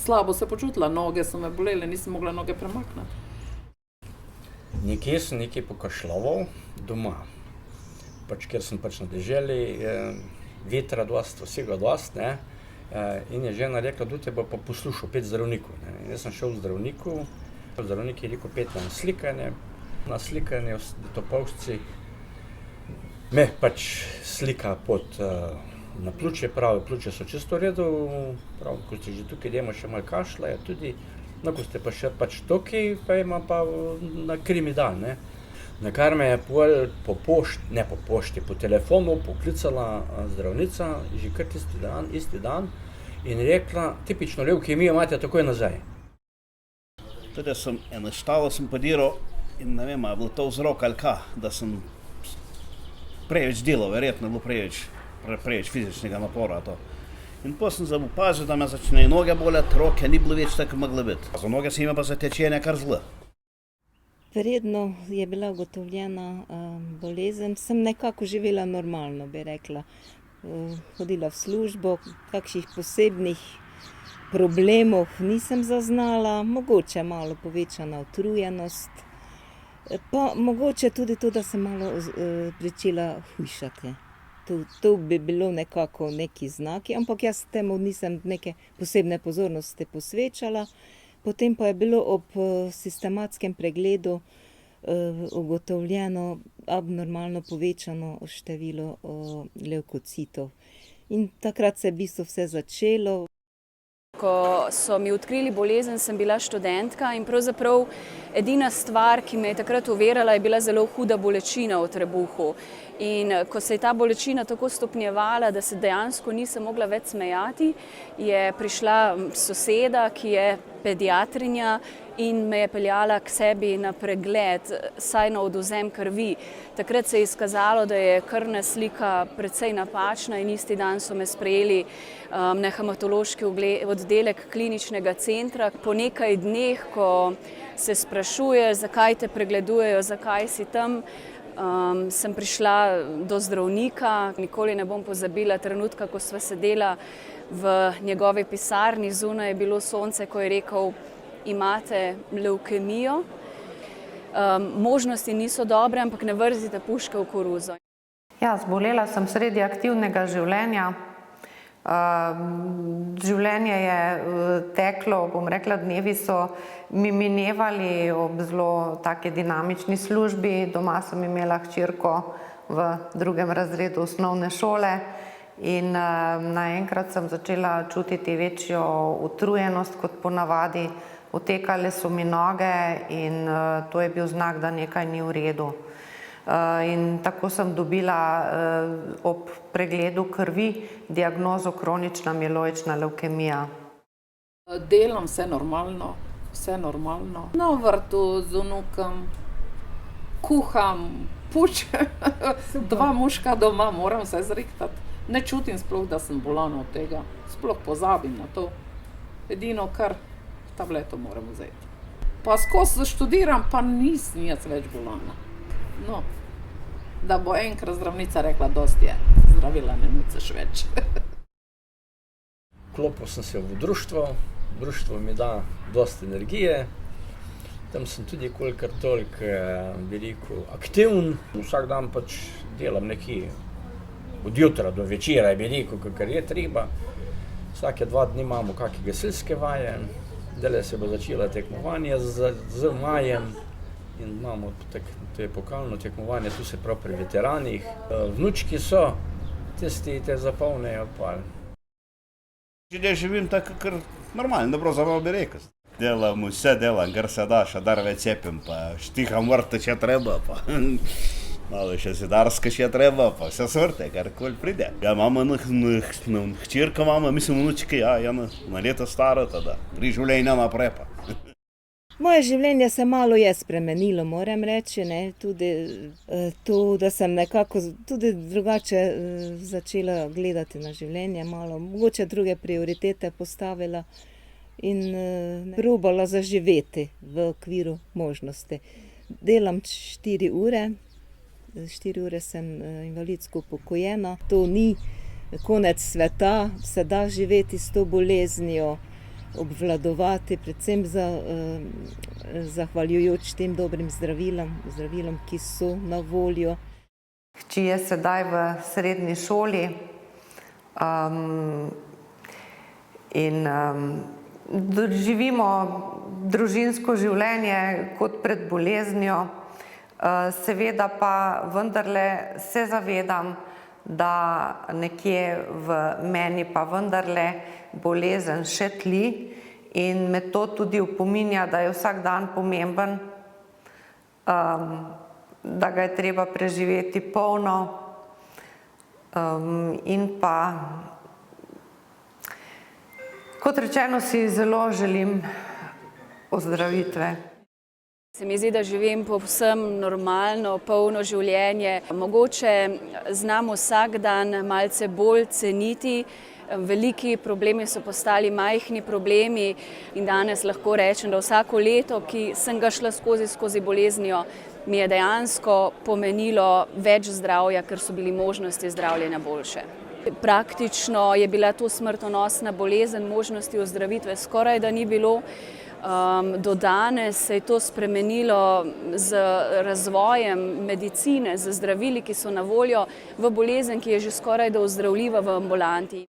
slabo se počutila, noge so me bolele, nisem mogla noge premakniti. Nekje sem pokašljaval doma, ker sem na deželi, vetra dost, vsega dost, ne, in je žena rekla, da te bo pa poslušal 5 zdravnikov, ne. In jaz sem šel v zdravniku, zdravnik je rekel 5 na slikanje v Topolšci, me slika na pljuče, pravi, pljuče so čisto v redu, pravi, ko ste že tukaj, dajmo še malo kašlja, je tudi, no, ko ste pa še tukaj, pa ima pa na krimi dan, ne. Na kar me je po pošti, po telefonu poklicala zdravnica, že kar isti dan, in rekla, tipično levkemijo imate takoj nazaj. Tudi eno štalo sem podiral in ne vem, je bilo to vzrok ali kaj, da sem preveč delal, verjetno je bilo preveč fizičnega napora to. In potem sem opazil, da me začnejo noge boleti, roke ni bilo več tako moglo biti. Za noge se ima pa zatečenje kar zelo. Verjetno je bila ugotovljena bolezen, sem nekako živela normalno, bi rekla. Hodila v službo, kakšnih posebnih problemov nisem zaznala, mogoče malo povečana utrujenost, pa mogoče tudi to, da sem malo pričela hujšati. To bi bilo nekako neki znaki, ampak jaz temu nisem neke posebne pozornosti posvečala. Potem pa je bilo ob sistematskem pregledu ugotovljeno abnormalno povečano število levkocitov. In takrat se je v bistvu vse začelo. Ko so mi odkrili bolezen, sem bila študentka in pravzaprav edina stvar, ki me je takrat uverala, je bila zelo huda bolečina v trebuhu. In ko se je ta bolečina tako stopnjevala, da se dejansko nisem mogla več smejati, je prišla soseda, ki je pediatrinja, in me je peljala k sebi na pregled, saj na odvzem krvi. Takrat se je izkazalo, da je krvna slika precej napačna in isti dan so me sprejeli na hematološki oddelek kliničnega centra. Po nekaj dneh, ko se sprašuješ, zakaj te pregledujejo, zakaj si tam, sem prišla do zdravnika. Nikoli ne bom pozabila trenutka, ko sva sedela v njegovi pisarni, zunaj je bilo sonce, ko je rekel, imate levkemijo, možnosti niso dobre, ampak ne vrzite puške v koruzo. Ja, zbolela sem sredi aktivnega življenja. Življenje je teklo, bom rekla, dnevi so mi minevali ob zelo taki dinamični službi. Doma sem imela hčerko v 2. razredu osnovne šole in naenkrat sem začela čutiti večjo utrujenost kot ponavadi. Utekale so mi noge in to je bil znak, da nekaj ni v redu. In tako sem dobila ob pregledu krvi diagnozo kronična mieloična levkemija. Delam vse normalno. Na vrtu z vnukom, kuham, pučem, 2 muška doma, moram se zrihtati. Ne čutim sploh, da sem bolana od tega, sploh pozabim na to. Edino, kar tableto moram vzeti. Pa skozi študiram, pa nisem jaz več bolana. No, da bo enkrat zdravnica rekla, dosti je, zdravila ne nucaš več. Vklopil sem se v društvo, društvo mi da dosti energije, tam sem tudi kolikor toliko, bi rekel, aktiven. Vsak dan delam nekje od jutra do večera, bi rekel, kakor je treba. Vsake 2 dni imamo kakšne gasilske vaje. Zdaj se bo začela tekmovanje z majem in imamo to je pokalno tekmovanje, tu se prav pri veteranih. Vnučki so, tisti te zapolnejo pa. Že živim tako kar normalno, dobro zabav bi rekel. Delam, vse delam, kar se da, še darve cepim, pa štiham vrte, če treba, pa malo še zidarske, če treba, pa vse sorte, karkoli pride. Ja, mama, hčerka mama, mislim, vnučki, ja, na leto stara, tada, pri življenju naprej pa. Moje življenje se malo je spremenilo, moram reči, ne, tudi to, da sem nekako tudi drugače začela gledati na življenje, malo, mogoče druge prioritete postavila in probala zaživeti v okviru možnosti. Delam 4 ure. 4 ure sem invalidsko upokojena. To ni konec sveta, se da živeti s to boleznijo. obvladovati, predvsem zahvaljujoč tem dobrim zdravilom, ki so na voljo. Hči je sedaj v srednji šoli in živimo družinsko življenje kot pred boleznijo. Seveda pa vendarle se zavedam, da nekje v meni pa vendarle bolezen še tli in me to tudi opominja, da je vsak dan pomemben, da ga je treba preživeti polno in pa, kot rečeno, si zelo želim ozdravitve. Se mi zdi, da živim povsem normalno, polno življenje. Mogoče znam vsak dan malce bolj ceniti. Veliki problemi so postali majhni problemi in danes lahko rečem, da vsako leto, ki sem ga šla skozi boleznijo, mi je dejansko pomenilo več zdravja, ker so bili možnosti zdravljenja boljše. Praktično je bila to smrtonosna bolezen, možnosti ozdravitve skoraj da ni bilo. Do danes se je to spremenilo z razvojem medicine, z zdravili, ki so na voljo, v bolezen, ki je že skoraj da ozdravljiva v ambulanti.